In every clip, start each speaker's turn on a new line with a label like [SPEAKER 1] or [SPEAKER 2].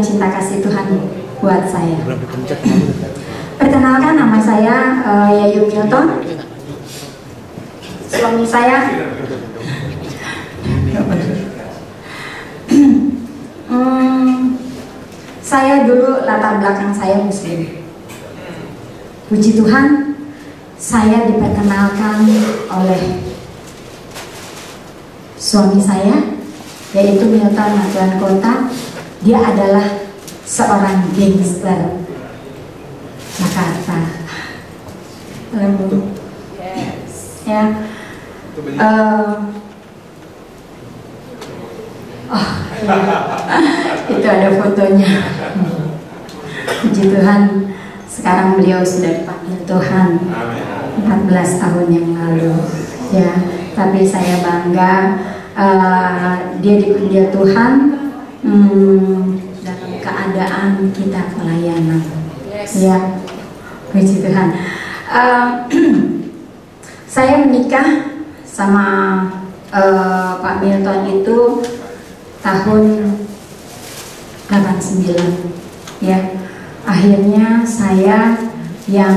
[SPEAKER 1] Cinta kasih Tuhan buat saya. Perkenalkan, nama saya Yayu Milton. Suami saya saya dulu latar belakang saya Muslim. Puji Tuhan, saya diperkenalkan oleh suami saya, yaitu Milton Matuan Kota. Dia adalah seorang gangster Jakarta.
[SPEAKER 2] Yes.
[SPEAKER 1] Ya. Itu ada fotonya. Puji Tuhan, sekarang beliau sudah dipanggil Tuhan 14 tahun yang lalu. Ya, tapi saya bangga dia dipanggil Tuhan dalam keadaan kita pelayanan.
[SPEAKER 2] Yes.
[SPEAKER 1] Ya, puji Tuhan. Saya menikah sama Pak Milton itu tahun 89. Ya, akhirnya saya yang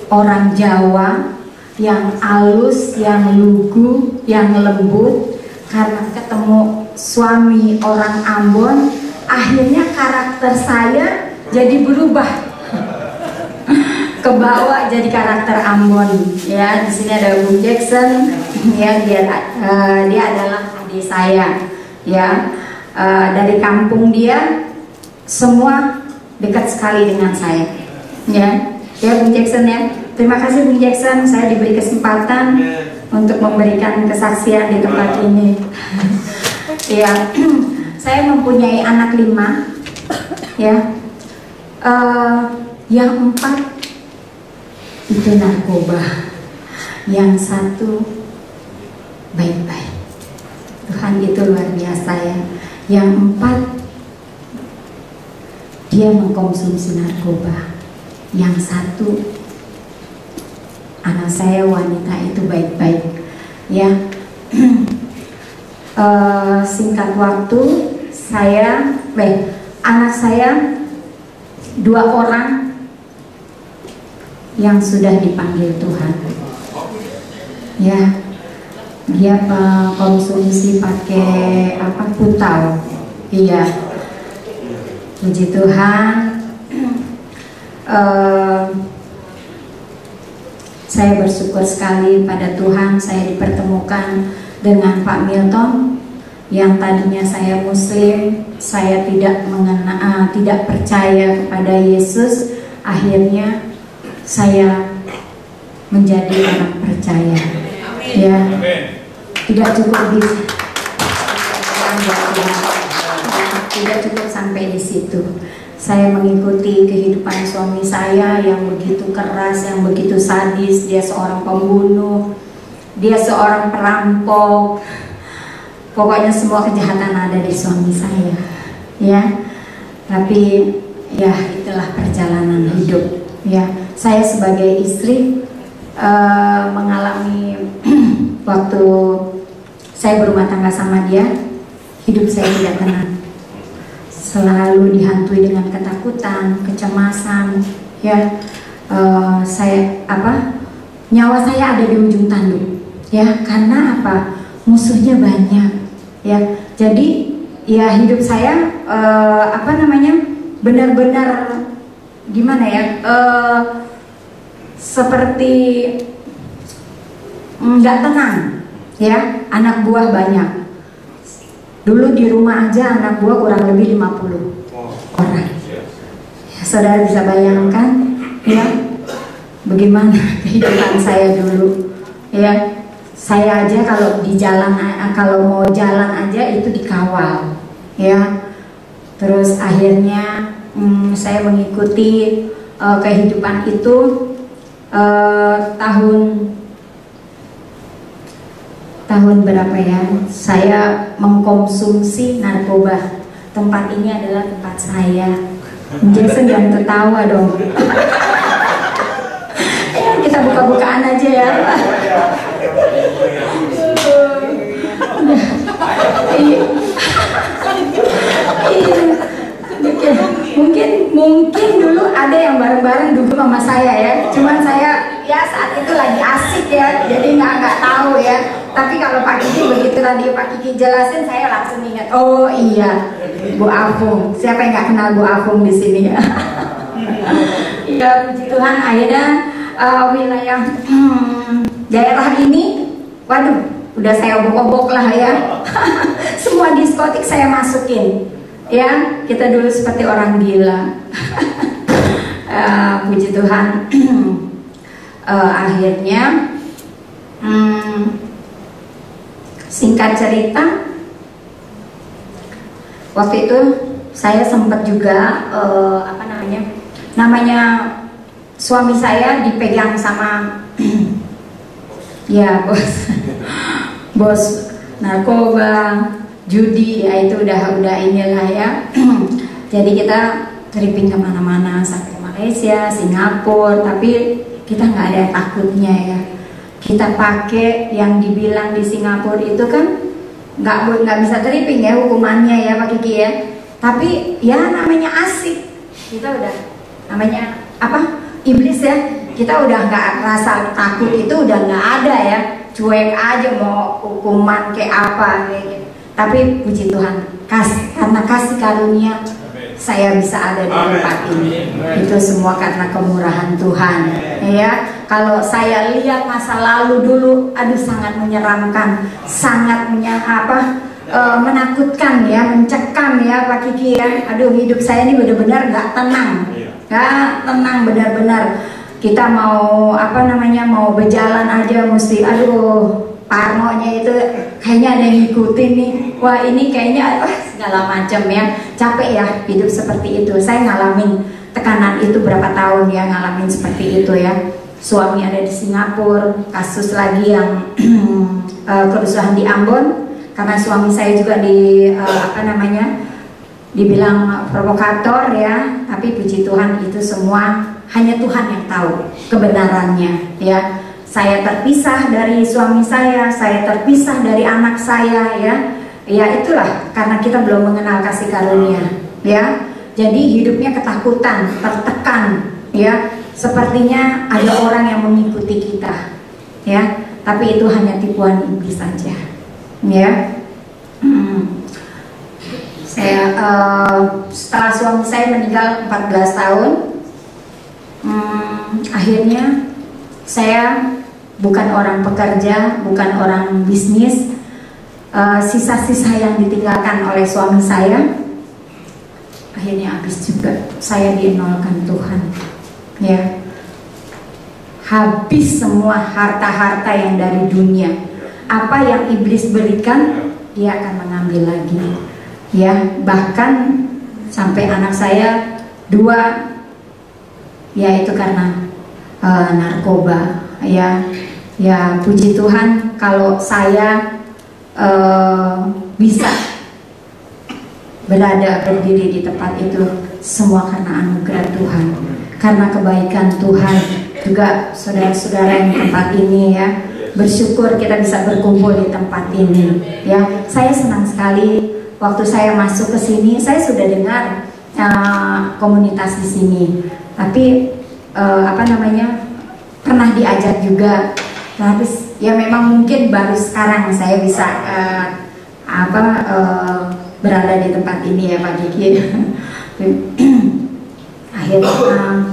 [SPEAKER 1] orang Jawa, yang halus, yang lugu, yang lembut, karena ketemu suami orang Ambon, akhirnya karakter saya jadi berubah, kebawa jadi karakter Ambon. Ya, di sini ada Bung Jackson, ya dia adalah adik saya. Ya, dari kampung dia, semua dekat sekali dengan saya. Ya, Bung Jackson ya. Terima kasih Bung Jackson, saya diberi kesempatan untuk memberikan kesaksian di tempat ini. Ya, saya mempunyai anak 5, ya, yang 4 itu narkoba, yang 1 baik-baik. Tuhan itu luar biasa ya. Yang 4 dia mengkonsumsi narkoba, yang 1 anak saya wanita itu baik-baik. Ya. Singkat waktu anak saya 2 orang yang sudah dipanggil Tuhan. Ya, dia konsumsi pakai putau. Iya, puji Tuhan. Saya bersyukur sekali pada Tuhan, saya dipertemukan dengan Pak Milton. Yang tadinya saya Muslim, saya tidak percaya kepada Yesus. Akhirnya saya menjadi orang percaya. Ya, tidak cukup sampai di situ. Saya mengikuti kehidupan suami saya yang begitu keras, yang begitu sadis. Dia seorang pembunuh, dia seorang perampok. Pokoknya semua kejahatan ada di suami saya. Ya, tapi ya itulah perjalanan hidup. Ya, saya sebagai istri mengalami waktu saya berumah tangga sama dia, hidup saya tidak tenang. Selalu dihantui dengan ketakutan, kecemasan, ya. Nyawa saya ada di ujung tanduk, ya, karena apa? Musuhnya banyak, ya. Jadi ya hidup saya benar-benar gimana ya? Seperti nggak tenang, ya. Anak buah banyak. Dulu di rumah aja anak buah kurang lebih 50 orang. Ya, saudara bisa bayangkan, ya, bagaimana kehidupan saya dulu. Ya, saya aja kalau di jalan, kalau mau jalan aja itu dikawal. Ya, terus akhirnya saya mengikuti kehidupan itu tahun berapa ya, saya mengkonsumsi narkoba. Tempat ini adalah tempat saya. Jason jangan tertawa dong. Ya, kita buka-bukaan aja ya. Iya. Mungkin dulu ada yang bareng-bareng dulu sama saya ya. Cuman saya ya saat itu lagi asik ya, jadi nggak tahu ya. Tapi kalau Pak Kiki begitu tadi Pak Kiki jelasin, saya langsung ingat. Oh iya, Bu Afung. Siapa yang nggak kenal Bu Afung di sini ya? Ya puji Tuhan, akhirnya wilayah daerah ini, waduh, udah saya obok-obok lah ya. Semua diskotik saya masukin. Ya, kita dulu seperti orang gila. Puji Tuhan. Akhirnya singkat cerita, waktu itu saya sempat juga namanya suami saya dipegang sama ya bos narkoba, judi, ya itu udah inilah ya. Jadi kita tripping kemana-mana sampai Malaysia, Singapura, tapi kita nggak ada takutnya ya. Kita pakai yang dibilang di Singapura itu kan nggak bisa tripping ya hukumannya ya Pak Kiki ya. Tapi ya namanya asik, kita udah namanya apa iblis ya. Kita udah nggak rasa takut, itu udah nggak ada ya. Cuek aja mau hukuman kayak apa kayak gitu. Tapi puji Tuhan, karena kasih karunia saya bisa ada di tempat ini. Itu semua karena kemurahan Tuhan. Ya, kalau saya lihat masa lalu dulu, aduh sangat menyeramkan, sangat menakutkan ya, mencekam ya Pak Kiki ya. Aduh hidup saya ini benar-benar nggak tenang, nggak tenang benar-benar. Kita mau mau berjalan aja mesti aduh parnonya itu kayaknya ada yang ngikutin nih. Wah ini kayaknya segala macam ya. Capek ya hidup seperti itu. Saya ngalamin tekanan itu berapa tahun ya, ngalamin seperti itu ya. Suami ada di Singapura, kasus lagi yang kerusuhan di Ambon, karena suami saya juga dibilang provokator ya. Tapi puji Tuhan itu semua hanya Tuhan yang tahu kebenarannya ya. Saya terpisah dari suami saya terpisah dari anak saya ya. Ya itulah karena kita belum mengenal kasih karunia ya. Jadi hidupnya ketakutan, tertekan ya. Sepertinya ada orang yang mengikuti kita ya. Tapi itu hanya tipuan iblis saja ya. Saya setelah suami saya meninggal 14 tahun, akhirnya saya bukan orang pekerja, bukan orang bisnis. Sisa-sisa yang ditinggalkan oleh suami saya akhirnya habis juga. Saya dienolkan Tuhan ya. Habis semua harta-harta yang dari dunia. Apa yang iblis berikan, dia akan mengambil lagi ya. Bahkan sampai anak saya 2 ya itu karena narkoba ya. Ya puji Tuhan kalau saya bisa berdiri di tempat itu semua karena anugerah Tuhan, karena kebaikan Tuhan. Juga saudara-saudara yang di tempat ini ya, bersyukur kita bisa berkumpul di tempat ini ya. Saya senang sekali waktu saya masuk ke sini, saya sudah dengar komunitas di sini, tapi pernah diajak juga. Tapi ya memang mungkin baru sekarang saya bisa berada di tempat ini ya Pak Kiki. Akhirnya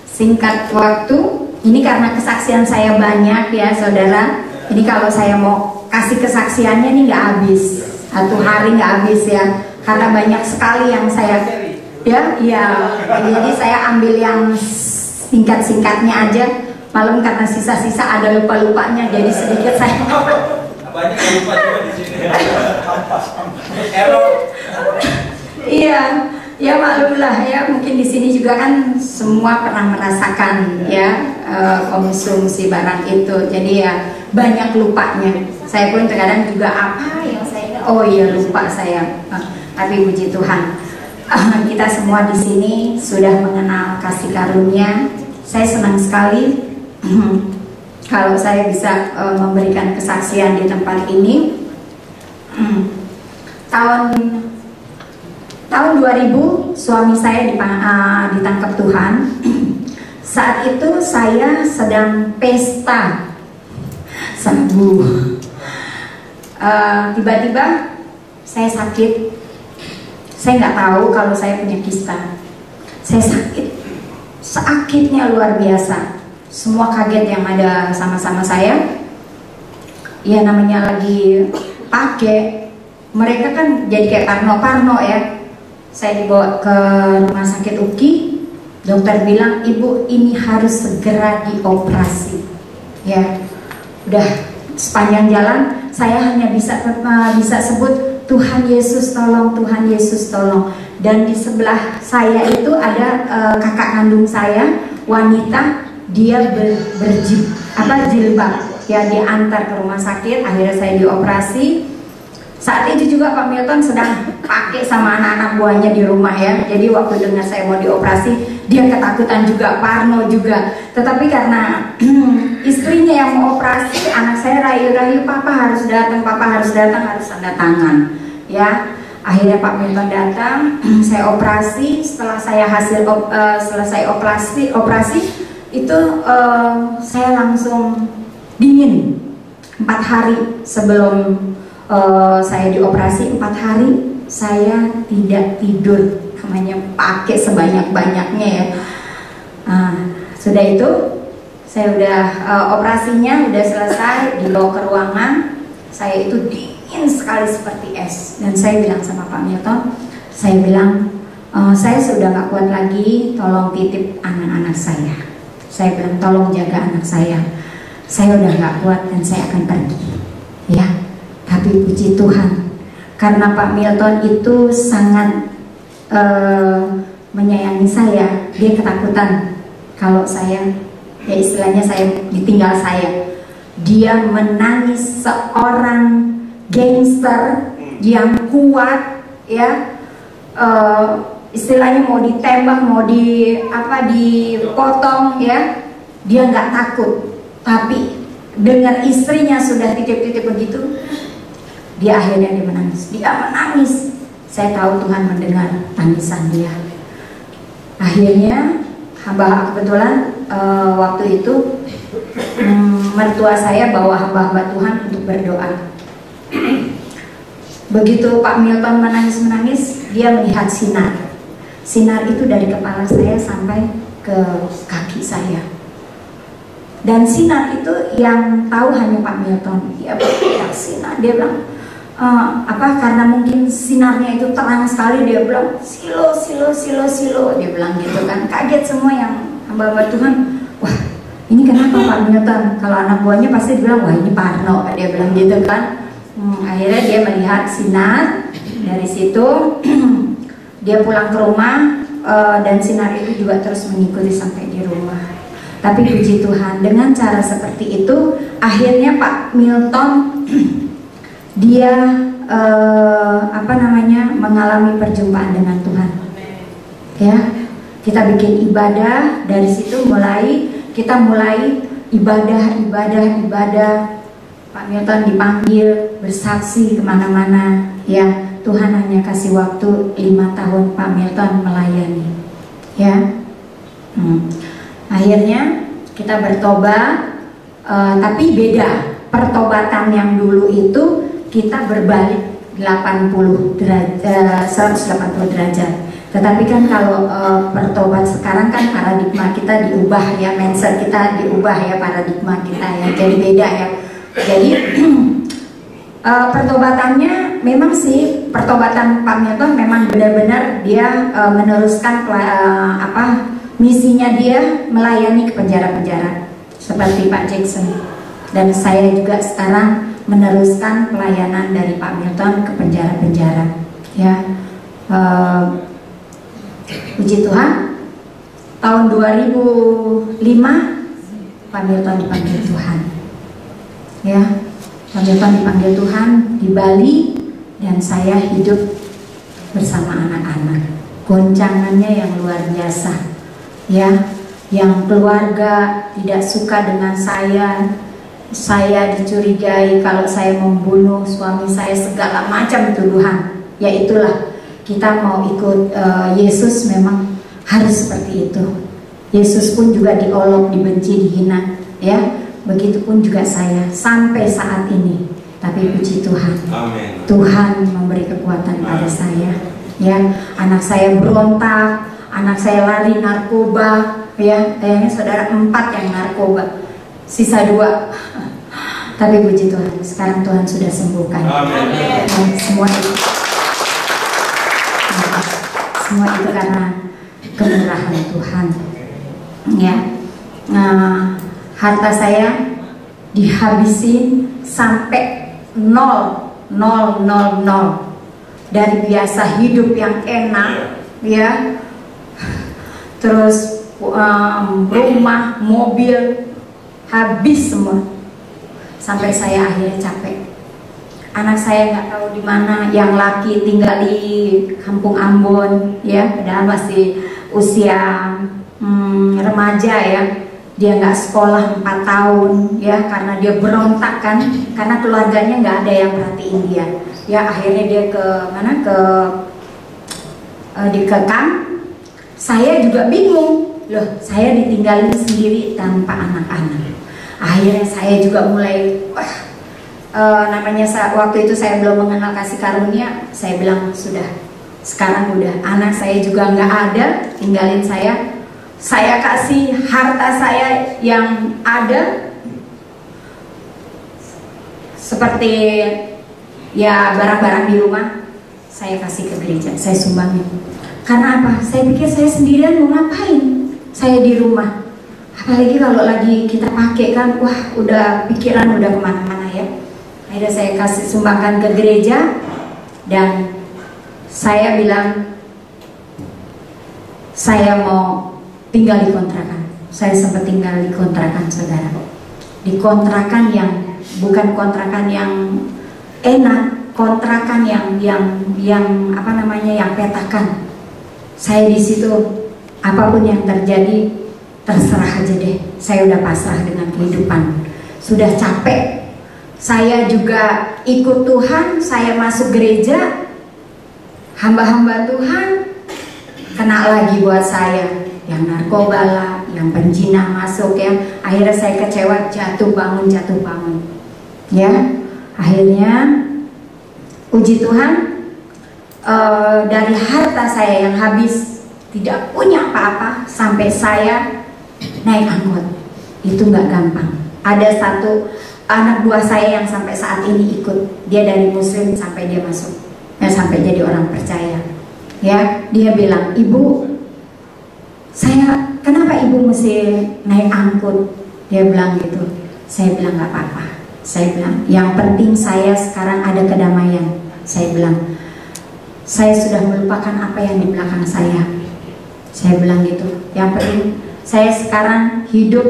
[SPEAKER 1] singkat waktu ini karena kesaksian saya banyak ya saudara. Ini kalau saya mau kasih kesaksiannya ini nggak habis, 1 hari nggak habis ya, karena banyak sekali yang saya jadi saya ambil yang singkat-singkatnya aja. Malam karena sisa-sisa ada lupa-lupanya, jadi sedikit saya
[SPEAKER 3] banyak lupa juga di sini.
[SPEAKER 1] Iya, ya maklumlah ya, mungkin di sini juga kan semua pernah merasakan ya konsumsi barang itu, jadi ya banyak lupanya. Saya pun terkadang juga apa yang saya ingat, oh iya lupa saya. Tapi puji Tuhan, kita semua di sini sudah mengenal kasih karunia. Saya senang sekali kalau saya bisa memberikan kesaksian di tempat ini. Tahun tahun 2000 suami saya ditangkap Tuhan. Saat itu saya sedang pesta sabu. Tiba-tiba saya sakit. Saya nggak tahu kalau saya punya kista. Saya sakitnya luar biasa. Semua kaget yang ada sama-sama saya. Ya namanya lagi pakai, mereka kan jadi kayak parno-parno ya. Saya dibawa ke rumah sakit UKI. Dokter bilang, ibu ini harus segera dioperasi. Ya, udah sepanjang jalan saya hanya bisa sebut Tuhan Yesus tolong, Tuhan Yesus tolong. Dan di sebelah saya itu ada kakak kandung saya, wanita, dia jilbab. Ya, diantar ke rumah sakit, akhirnya saya dioperasi. Saat itu juga Pak Milton sedang pakai sama anak-anak buahnya di rumah ya. Jadi waktu dengar saya mau dioperasi, dia ketakutan juga, parno juga. Tetapi karena istrinya yang mau operasi, anak saya rayu-rayu, papa harus datang, harus tanda tangan. Ya, akhirnya Pak Milton datang, saya operasi. Setelah saya selesai operasi itu saya langsung dingin 4 hari sebelum saya dioperasi. 4 hari saya tidak tidur, namanya pakai sebanyak-banyaknya ya. Sudah itu saya udah operasinya udah selesai, dibawa ke ruangan. Saya itu dingin sekali seperti es. Dan saya bilang sama Pak Milton, saya bilang saya sudah gak kuat lagi, tolong titip anak-anak saya. Saya bilang tolong jaga anak saya. Saya udah gak kuat dan saya akan pergi. Ya, tapi puji Tuhan, karena Pak Milton itu sangat menyayangi saya. Dia ketakutan kalau saya, ya istilahnya saya ditinggal saya. Dia menangis seorang gangster yang kuat, ya. Istilahnya mau ditembak, mau dipotong, ya. Dia nggak takut. Tapi dengar istrinya sudah titip-titip begitu, dia akhirnya menangis. Dia menangis. Saya tahu Tuhan mendengar tangisan dia. Akhirnya kebetulan waktu itu mertua saya bawa hamba-hamba Tuhan untuk berdoa. Begitu Pak Milton menangis, dia melihat sinar. Sinar itu dari kepala saya sampai ke kaki saya. Dan sinar itu yang tahu hanya Pak Milton. Dia bilang sinar, dia bilang karena mungkin sinarnya itu terang sekali, dia bilang silo, dia bilang gitu kan. Kaget semua yang hamba-hamba Tuhan. Wah, ini kenapa Pak Milton? Kalau anak buahnya pasti bilang, wah ini parno, dia bilang gitu kan. Akhirnya dia melihat sinar. Dari situ dia pulang ke rumah, dan sinar itu juga terus mengikuti sampai di rumah. Tapi puji Tuhan, dengan cara seperti itu akhirnya Pak Milton dia mengalami perjumpaan dengan Tuhan. Ya, kita bikin ibadah, dari situ kita mulai ibadah. Pak Milton dipanggil bersaksi kemana-mana. Ya, Tuhan hanya kasih waktu 5 tahun Pak Milton melayani. Ya. Akhirnya kita bertobat, tapi beda. Pertobatan yang dulu itu kita berbalik 180 derajat. Tetapi kan kalau pertobat sekarang kan paradigma kita diubah ya, mindset kita diubah ya, paradigma kita ya, jadi beda ya. Jadi pertobatannya memang sih, pertobatan Pak Milton memang benar-benar dia meneruskan misinya, dia melayani ke penjara-penjara seperti Pak Jackson. Dan saya juga sekarang meneruskan pelayanan dari Pak Milton ke penjara-penjara. Ya, puji Tuhan. Tahun 2005 Pak Milton dipanggil Tuhan. Ya, Pak Milton dipanggil Tuhan di Bali, dan saya hidup bersama anak-anak. Goncangannya yang luar biasa. Ya, yang keluarga tidak suka dengan saya dicurigai kalau saya membunuh suami saya, segala macam tuduhan. Ya itulah, kita mau ikut Yesus memang harus seperti itu. Yesus pun juga diolok, dibenci, dihina, ya. Begitupun juga saya sampai saat ini. Tapi puji Tuhan,
[SPEAKER 3] Amin.
[SPEAKER 1] Tuhan memberi kekuatan pada saya. Ya, anak saya berontak, anak saya lari narkoba, ya. Kayaknya saudara 4 yang narkoba, sisa 2. Tapi puji Tuhan, sekarang Tuhan sudah sembuhkan.
[SPEAKER 3] Amin.
[SPEAKER 1] Dan semua itu karena kemurahan Tuhan. Ya, nah, harta saya dihabisin sampai 0, 0, 0, 0. Dari biasa hidup yang enak, ya, terus rumah, mobil, habis semua. Sampai saya akhirnya capek. Anak saya nggak tahu di mana, yang laki tinggal di Kampung Ambon, ya, padahal masih usia remaja, ya. Dia nggak sekolah 4 tahun, ya, karena dia berontak kan, karena keluarganya nggak ada yang perhatiin dia. Ya, akhirnya dia ke mana, dikekang. Saya juga bingung, loh, saya ditinggalin sendiri tanpa anak-anak. Akhirnya saya juga mulai, waktu itu saya belum mengenal kasih karunia. Saya bilang sudah, sekarang udah, anak saya juga nggak ada, tinggalin saya. Saya kasih harta saya yang ada, seperti ya barang-barang di rumah, saya kasih ke gereja, saya sumbangin. Karena apa? Saya pikir saya sendirian mau ngapain? Saya di rumah. Apalagi kalau lagi kita pakai kan, wah, udah pikiran udah kemana-mana, ya. Akhirnya saya kasih sumbangkan ke gereja. Dan saya bilang, saya mau tinggal di kontrakan. Saya sempat tinggal di kontrakan, saudara. Di kontrakan yang bukan kontrakan yang enak, kontrakan yang apa namanya, yang petakan. Saya di situ, apapun yang terjadi terserah aja deh. Saya udah pasrah dengan kehidupan. Sudah capek. Saya juga ikut Tuhan, saya masuk gereja, hamba-hamba Tuhan kena lagi buat saya. Yang narkoba lah, yang penjina masuk, ya. Akhirnya saya kecewa, jatuh bangun. Ya, akhirnya puji Tuhan, dari harta saya yang habis, tidak punya apa-apa, sampai saya naik angkot. Itu nggak gampang. Ada satu anak buah saya yang sampai saat ini ikut. Dia dari Muslim sampai dia masuk, sampai jadi orang percaya. Ya, dia bilang, "Ibu, kenapa ibu mesti naik angkut?" Dia bilang gitu. Saya bilang nggak apa-apa. Saya bilang, yang penting saya sekarang ada kedamaian. Saya bilang, saya sudah melupakan apa yang di belakang saya. Saya bilang gitu. Yang penting saya sekarang hidup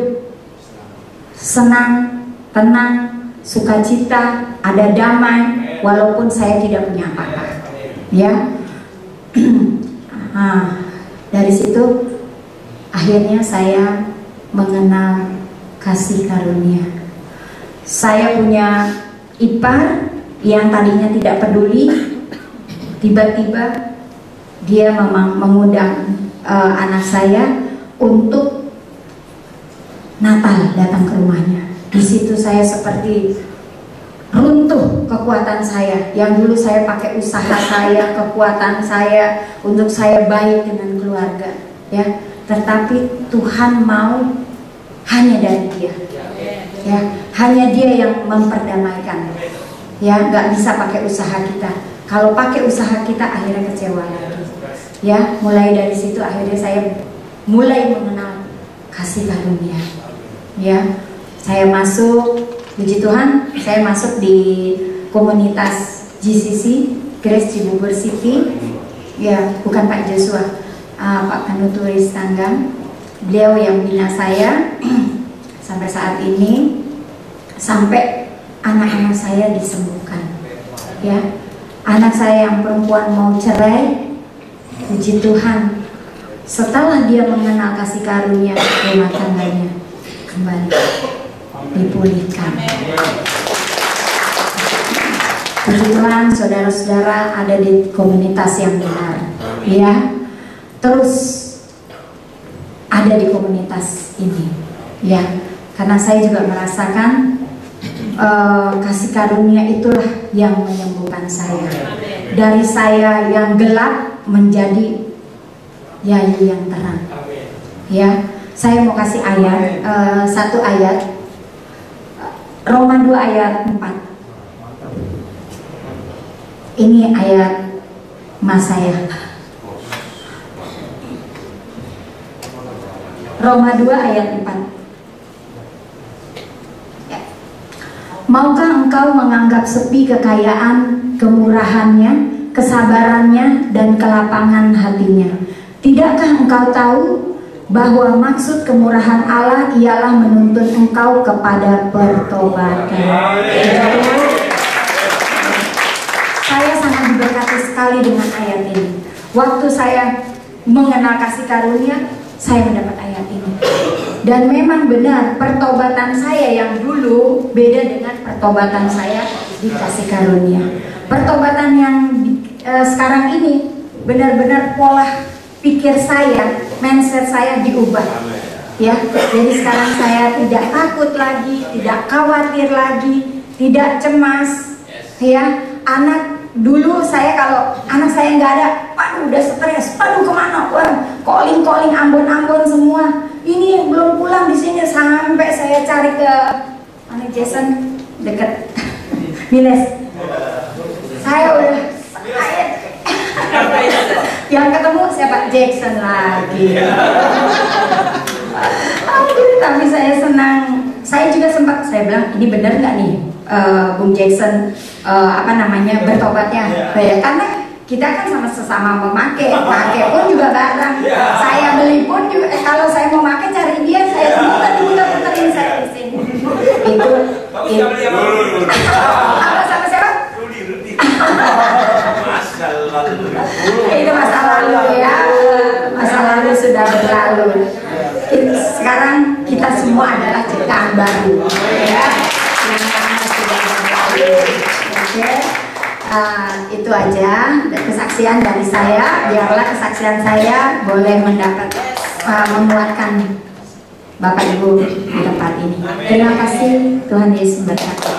[SPEAKER 1] senang, tenang, sukacita, ada damai, walaupun saya tidak punya apa-apa. Ya. Dari situ akhirnya saya mengenal kasih karunia. Saya punya ipar yang tadinya tidak peduli, tiba-tiba dia memang mengundang anak saya untuk Natal datang ke rumahnya. Di situ saya seperti runtuh kekuatan saya. Yang dulu saya pakai usaha saya, kekuatan saya untuk saya baik dengan keluarga, ya. Tetapi Tuhan mau hanya dari Dia, ya. Hanya Dia yang memperdamaikan, ya. Nggak bisa pakai usaha kita. Kalau pakai usaha kita akhirnya kecewa lagi, ya. Mulai dari situ akhirnya saya mulai mengenal kasih karunia, ya. Saya masuk, puji Tuhan, saya masuk di komunitas GCC, Grace Cibubur City, ya. Bukan Pak Joshua, Pak Kanuturis Tanggang. Beliau yang bina saya sampai saat ini, sampai anak-anak saya disembuhkan, ya. Anak saya yang perempuan mau cerai, puji Tuhan, setelah dia mengenal kasih karunia, rumah tangganya kembali dipulihkan. Puji Tuhan, saudara-saudara ada di komunitas yang benar, ya. Terus ada di komunitas ini, ya. Karena saya juga merasakan kasih karunia itulah yang menyembuhkan saya. Dari saya yang gelap menjadi Yayu yang terang. Ya, saya mau kasih ayat, satu ayat, Roma 2 ayat 4. Ini ayat mas saya. Roma 2 ayat 4. Maukah engkau menganggap sepi kekayaan, kemurahannya, kesabarannya, dan kelapangan hatinya? Tidakkah engkau tahu bahwa maksud kemurahan Allah ialah menuntun engkau kepada pertobatan? Saya sangat diberkati sekali dengan ayat ini. Waktu saya mengenal kasih karunia, saya mendapat ayat ini. Dan memang benar, pertobatan saya yang dulu beda dengan pertobatan saya di kasih karunia. Pertobatan yang sekarang ini benar-benar pola pikir saya, mindset saya diubah. Ya, jadi sekarang saya tidak takut lagi, tidak khawatir lagi, tidak cemas. Ya, anak dulu saya kalau anak saya nggak ada, waduh udah stres, waduh kemana, calling Ambon semua. Ini belum pulang di sini sampai saya cari ke mana Jason deket Miles. Saya udah yang ketemu siapa? Jackson lagi. Tapi saya senang. Saya juga sempat saya bilang ini benar nggak nih Bung Jackson bertobatnya? Karena kita kan sama sesama pemakai, pakai pun juga barang. Saya beli pun juga. Kalau saya mau pakai cari dia, saya muter-muterin saya di sini. Itu. Apa sama siapa? Itu masa lalu ya. Masa lalu sudah berlalu. Sekarang kita semua adalah ciptaan baru. Ya. Yang lama sudah berlalu. Oke. Itu aja kesaksian dari saya. Biarlah kesaksian saya boleh mendapat memuatkan Bapak Ibu di tempat ini. Terima kasih, Tuhan Yesus memberkati.